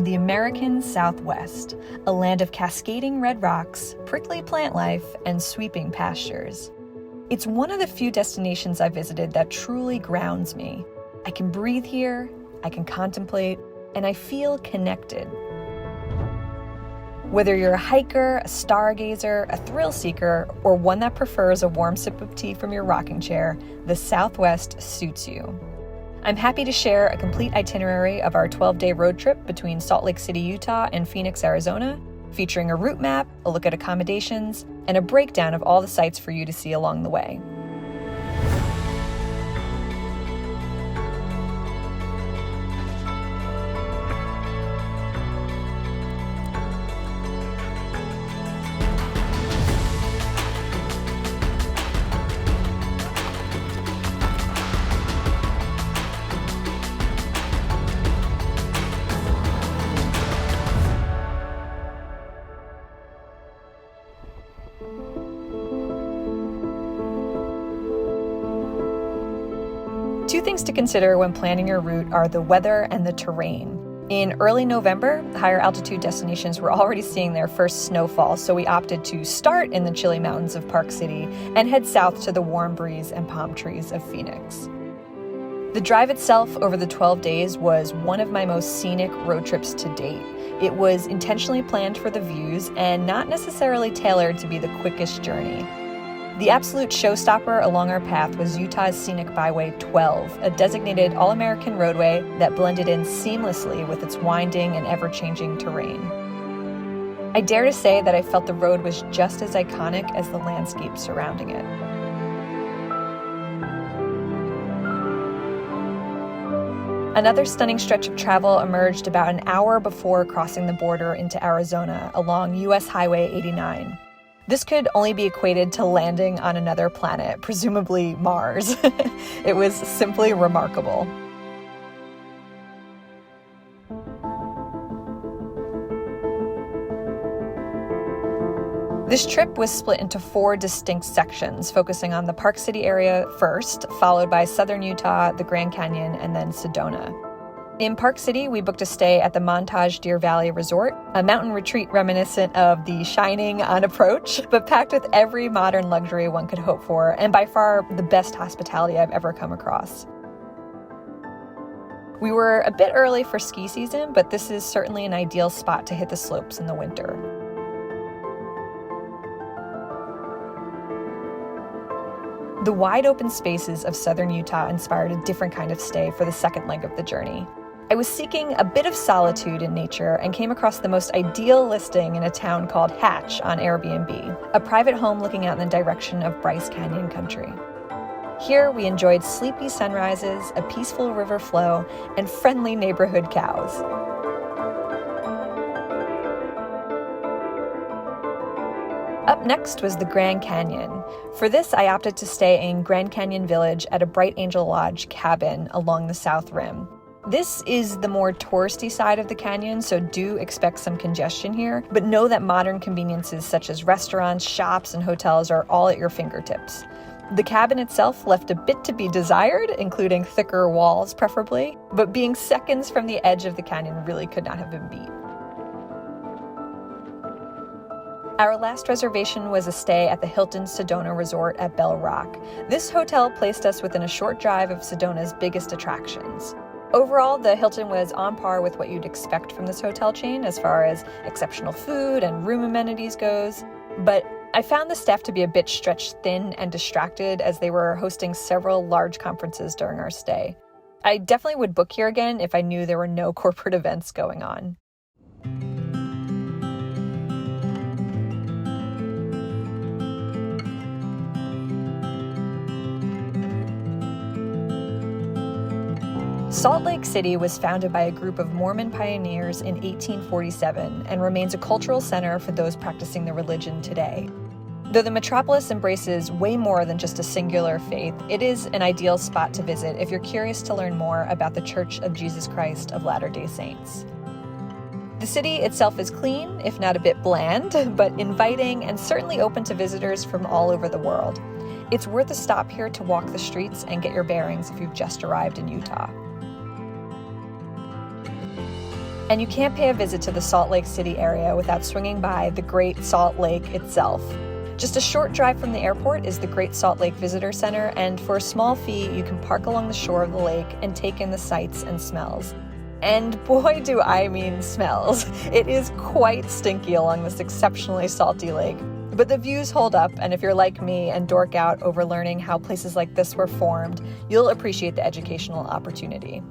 the American Southwest, a land of cascading red rocks, prickly plant life, and sweeping pastures. It's one of the few destinations I visited that truly grounds me. I can breathe here, I can contemplate, and I feel connected. Whether you're a hiker, a stargazer, a thrill seeker, or one that prefers a warm sip of tea from your rocking chair, the Southwest suits you. I'm happy to share a complete itinerary of our 12-day road trip between Salt Lake City, Utah and Phoenix, Arizona, featuring a route map, a look at accommodations, and a breakdown of all the sights for you to see along the way. Two things to consider when planning your route are the weather and the terrain. In early November, higher altitude destinations were already seeing their first snowfall, so we opted to start in the chilly mountains of Park City and head south to the warm breeze and palm trees of Phoenix. The drive itself over the 12 days was one of my most scenic road trips to date. It was intentionally planned for the views and not necessarily tailored to be the quickest journey. The absolute showstopper along our path was Utah's Scenic Byway 12, a designated all-American roadway that blended in seamlessly with its winding and ever-changing terrain. I dare to say that I felt the road was just as iconic as the landscape surrounding it. Another stunning stretch of travel emerged about an hour before crossing the border into Arizona along US Highway 89. This could only be equated to landing on another planet, presumably Mars. It was simply remarkable. This trip was split into 4 distinct sections, focusing on the Park City area first, followed by southern Utah, the Grand Canyon, and then Sedona. In Park City, we booked a stay at the Montage Deer Valley Resort, a mountain retreat reminiscent of The Shining on approach, but packed with every modern luxury one could hope for, and by far the best hospitality I've ever come across. We were a bit early for ski season, but this is certainly an ideal spot to hit the slopes in the winter. The wide open spaces of southern Utah inspired a different kind of stay for the second leg of the journey. I was seeking a bit of solitude in nature and came across the most ideal listing in a town called Hatch on Airbnb, a private home looking out in the direction of Bryce Canyon country. Here we enjoyed sleepy sunrises, a peaceful river flow, and friendly neighborhood cows. Up next was the Grand Canyon. For this, I opted to stay in Grand Canyon Village at a Bright Angel Lodge cabin along the south rim. This is the more touristy side of the canyon, so do expect some congestion here, but know that modern conveniences such as restaurants, shops, and hotels are all at your fingertips. The cabin itself left a bit to be desired, including thicker walls preferably, but being seconds from the edge of the canyon really could not have been beat. Our last reservation was a stay at the Hilton Sedona Resort at Bell Rock. This hotel placed us within a short drive of Sedona's biggest attractions. Overall, the Hilton was on par with what you'd expect from this hotel chain as far as exceptional food and room amenities goes, but I found the staff to be a bit stretched thin and distracted as they were hosting several large conferences during our stay. I definitely would book here again if I knew there were no corporate events going on. Salt Lake City was founded by a group of Mormon pioneers in 1847 and remains a cultural center for those practicing the religion today. Though the metropolis embraces way more than just a singular faith, it is an ideal spot to visit if you're curious to learn more about the Church of Jesus Christ of Latter-day Saints. The city itself is clean, if not a bit bland, but inviting and certainly open to visitors from all over the world. It's worth a stop here to walk the streets and get your bearings if you've just arrived in Utah. And you can't pay a visit to the Salt Lake City area without swinging by the Great Salt Lake itself. Just a short drive from the airport is the Great Salt Lake Visitor Center, and for a small fee, you can park along the shore of the lake and take in the sights and smells. And boy, do I mean smells. It is quite stinky along this exceptionally salty lake. But the views hold up, and if you're like me and dork out over learning how places like this were formed, you'll appreciate the educational opportunity.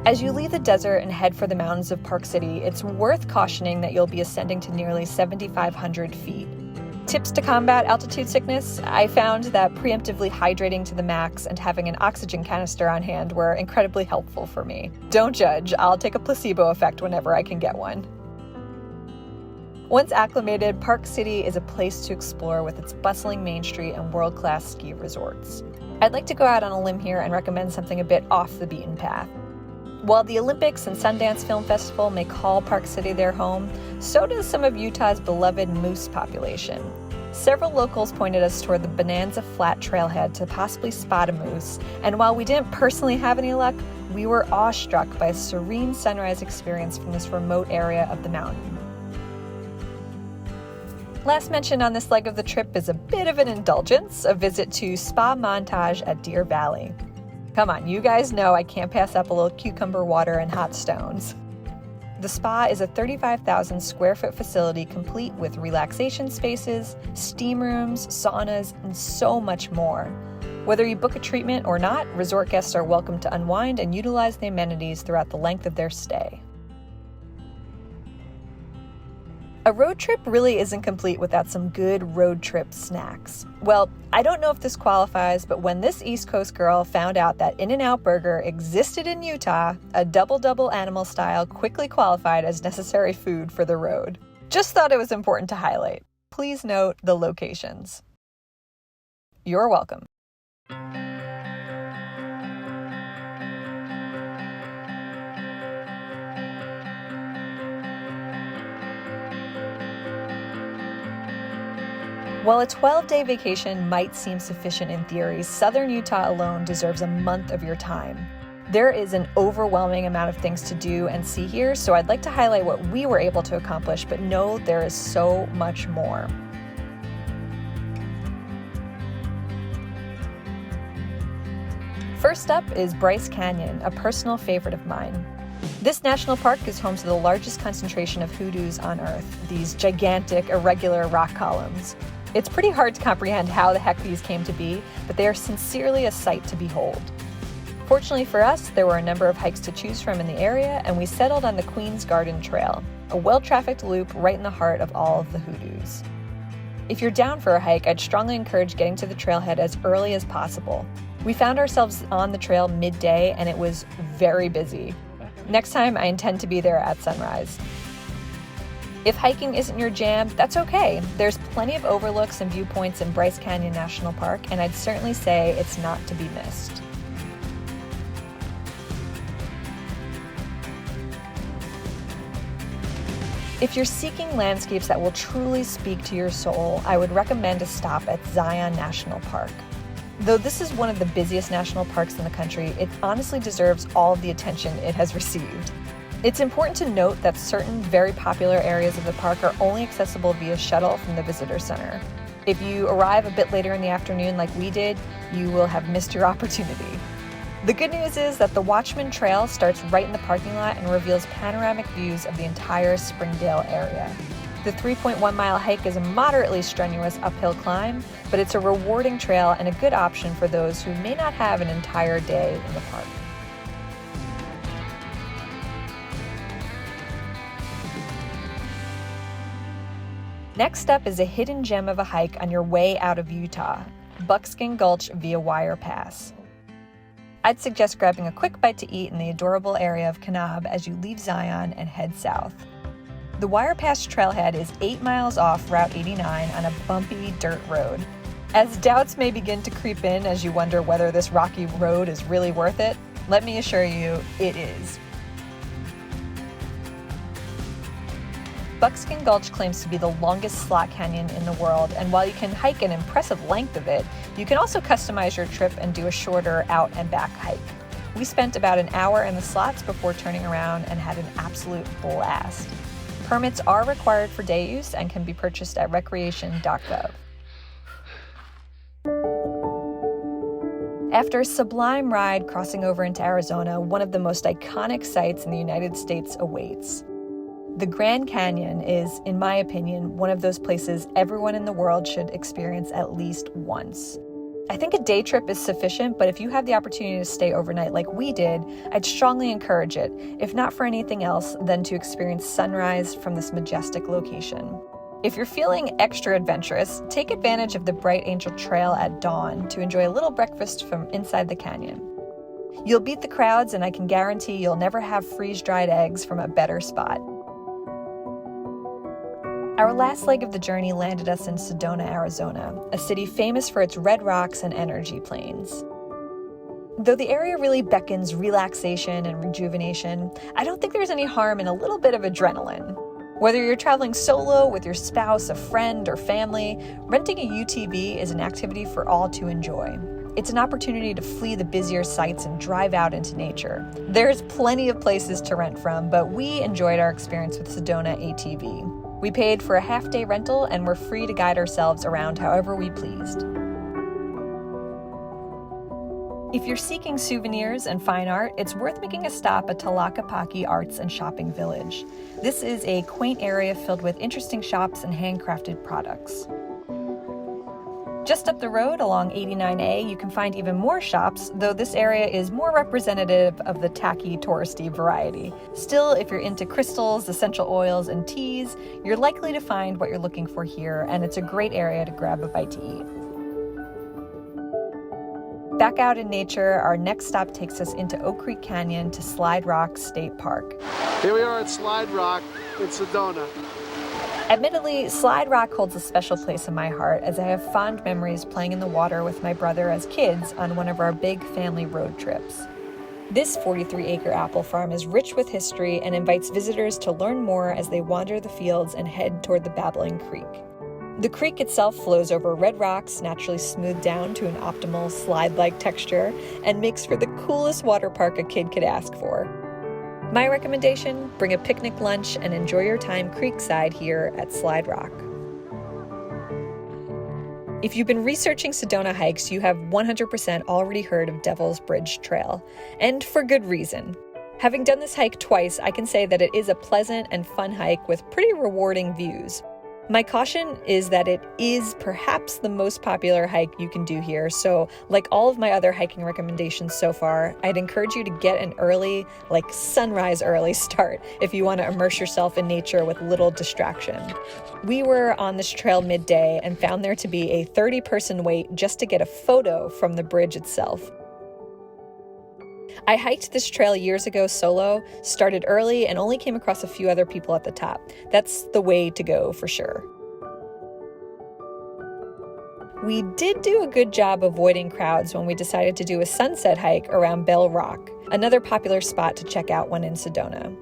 As you leave the desert and head for the mountains of Park City, it's worth cautioning that you'll be ascending to nearly 7,500 feet. Tips to combat altitude sickness? I found that preemptively hydrating to the max and having an oxygen canister on hand were incredibly helpful for me. Don't judge, I'll take a placebo effect whenever I can get one. Once acclimated, Park City is a place to explore with its bustling Main Street and world-class ski resorts. I'd like to go out on a limb here and recommend something a bit off the beaten path. While the Olympics and Sundance Film Festival may call Park City their home, so does some of Utah's beloved moose population. Several locals pointed us toward the Bonanza Flat trailhead to possibly spot a moose, and while we didn't personally have any luck, we were awestruck by a serene sunrise experience from this remote area of the mountain. Last mention on this leg of the trip is a bit of an indulgence, a visit to Spa Montage at Deer Valley. Come on, you guys know I can't pass up a little cucumber water and hot stones. The spa is a 35,000 square foot facility complete with relaxation spaces, steam rooms, saunas, and so much more. Whether you book a treatment or not, resort guests are welcome to unwind and utilize the amenities throughout the length of their stay. A road trip really isn't complete without some good road trip snacks. Well, I don't know if this qualifies, but when this East Coast girl found out that In-N-Out Burger existed in Utah, a double-double animal style quickly qualified as necessary food for the road. Just thought it was important to highlight. Please note the locations. You're welcome. While a 12-day vacation might seem sufficient in theory, Southern Utah alone deserves a month of your time. There is an overwhelming amount of things to do and see here, so I'd like to highlight what we were able to accomplish, but know there is so much more. First up is Bryce Canyon, a personal favorite of mine. This national park is home to the largest concentration of hoodoos on Earth, these gigantic, irregular rock columns. It's pretty hard to comprehend how the heck these came to be, but they are sincerely a sight to behold. Fortunately for us, there were a number of hikes to choose from in the area, and we settled on the Queen's Garden Trail, a well-trafficked loop right in the heart of all of the hoodoos. If you're down for a hike, I'd strongly encourage getting to the trailhead as early as possible. We found ourselves on the trail midday, and it was very busy. Next time, I intend to be there at sunrise. If hiking isn't your jam, that's okay. There's plenty of overlooks and viewpoints in Bryce Canyon National Park, and I'd certainly say it's not to be missed. If you're seeking landscapes that will truly speak to your soul, I would recommend a stop at Zion National Park. Though this is one of the busiest national parks in the country, it honestly deserves all of the attention it has received. It's important to note that certain very popular areas of the park are only accessible via shuttle from the visitor center. If you arrive a bit later in the afternoon like we did, you will have missed your opportunity. The good news is that the Watchman Trail starts right in the parking lot and reveals panoramic views of the entire Springdale area. The 3.1-mile hike is a moderately strenuous uphill climb, but it's a rewarding trail and a good option for those who may not have an entire day in the park. Next up is a hidden gem of a hike on your way out of Utah, Buckskin Gulch via Wire Pass. I'd suggest grabbing a quick bite to eat in the adorable area of Kanab as you leave Zion and head south. The Wire Pass trailhead is 8 miles off Route 89 on a bumpy dirt road. As doubts may begin to creep in as you wonder whether this rocky road is really worth it, let me assure you, it is. Buckskin Gulch claims to be the longest slot canyon in the world, and while you can hike an impressive length of it, you can also customize your trip and do a shorter out and back hike. We spent about an hour in the slots before turning around and had an absolute blast. Permits are required for day use and can be purchased at recreation.gov. After a sublime ride crossing over into Arizona, one of the most iconic sights in the United States awaits. The Grand Canyon is, in my opinion, one of those places everyone in the world should experience at least once. I think a day trip is sufficient, but if you have the opportunity to stay overnight like we did, I'd strongly encourage it, if not for anything else, than to experience sunrise from this majestic location. If you're feeling extra adventurous, take advantage of the Bright Angel Trail at dawn to enjoy a little breakfast from inside the canyon. You'll beat the crowds, and I can guarantee you'll never have freeze-dried eggs from a better spot. Our last leg of the journey landed us in Sedona, Arizona, a city famous for its red rocks and energy plains. Though the area really beckons relaxation and rejuvenation, I don't think there's any harm in a little bit of adrenaline. Whether you're traveling solo, with your spouse, a friend, or family, renting a UTV is an activity for all to enjoy. It's an opportunity to flee the busier sites and drive out into nature. There's plenty of places to rent from, but we enjoyed our experience with Sedona ATV. We paid for a half-day rental and were free to guide ourselves around however we pleased. If you're seeking souvenirs and fine art, it's worth making a stop at Tlaquepaque Arts and Shopping Village. This is a quaint area filled with interesting shops and handcrafted products. Just up the road along 89A, you can find even more shops, though this area is more representative of the tacky, touristy variety. Still, if you're into crystals, essential oils, and teas, you're likely to find what you're looking for here, and it's a great area to grab a bite to eat. Back out in nature, our next stop takes us into Oak Creek Canyon to Slide Rock State Park. Here we are at Slide Rock in Sedona. Admittedly, Slide Rock holds a special place in my heart as I have fond memories playing in the water with my brother as kids on one of our big family road trips. This 43-acre apple farm is rich with history and invites visitors to learn more as they wander the fields and head toward the babbling creek. The creek itself flows over red rocks, naturally smoothed down to an optimal slide-like texture, and makes for the coolest water park a kid could ask for. My recommendation, bring a picnic lunch and enjoy your time creekside here at Slide Rock. If you've been researching Sedona hikes, you have 100% already heard of Devil's Bridge Trail, and for good reason. Having done this hike twice, I can say that it is a pleasant and fun hike with pretty rewarding views. My caution is that it is perhaps the most popular hike you can do here, so like all of my other hiking recommendations so far, I'd encourage you to get an early, like sunrise early start if you want to immerse yourself in nature with little distraction. We were on this trail midday and found there to be a 30-person wait just to get a photo from the bridge itself. I hiked this trail years ago solo, started early, and only came across a few other people at the top. That's the way to go for sure. We did do a good job avoiding crowds when we decided to do a sunset hike around Bell Rock, another popular spot to check out when in Sedona.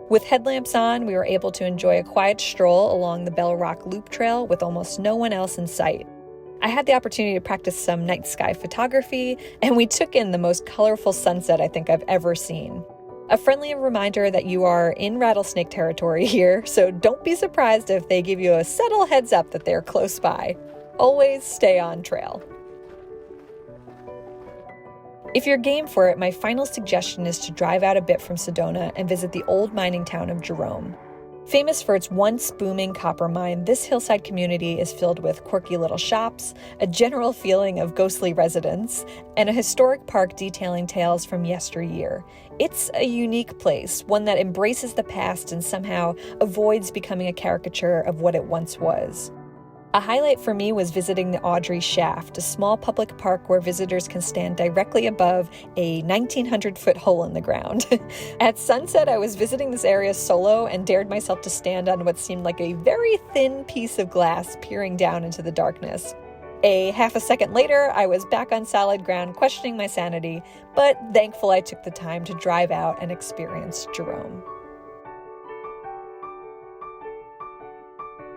With headlamps on, we were able to enjoy a quiet stroll along the Bell Rock Loop Trail with almost no one else in sight. I had the opportunity to practice some night sky photography, and we took in the most colorful sunset I think I've ever seen. A friendly reminder that you are in rattlesnake territory here, so don't be surprised if they give you a subtle heads up that they're close by. Always stay on trail. If you're game for it, my final suggestion is to drive out a bit from Sedona and visit the old mining town of Jerome. Famous for its once booming copper mine, this hillside community is filled with quirky little shops, a general feeling of ghostly residents, and a historic park detailing tales from yesteryear. It's a unique place, one that embraces the past and somehow avoids becoming a caricature of what it once was. A highlight for me was visiting the Audrey Shaft, a small public park where visitors can stand directly above a 1,900-foot hole in the ground. At sunset, I was visiting this area solo and dared myself to stand on what seemed like a very thin piece of glass peering down into the darkness. A half a second later, I was back on solid ground questioning my sanity, but thankful I took the time to drive out and experience Jerome.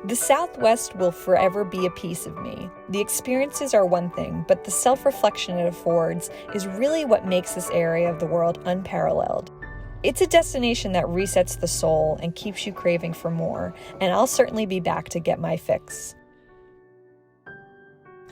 The Southwest will forever be a piece of me. The experiences are one thing, but the self-reflection it affords is really what makes this area of the world unparalleled. It's a destination that resets the soul and keeps you craving for more, and I'll certainly be back to get my fix.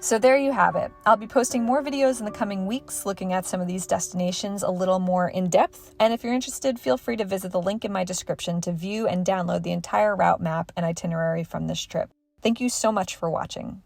So there you have it. I'll be posting more videos in the coming weeks looking at some of these destinations a little more in depth. And if you're interested, feel free to visit the link in my description to view and download the entire route map and itinerary from this trip. Thank you so much for watching.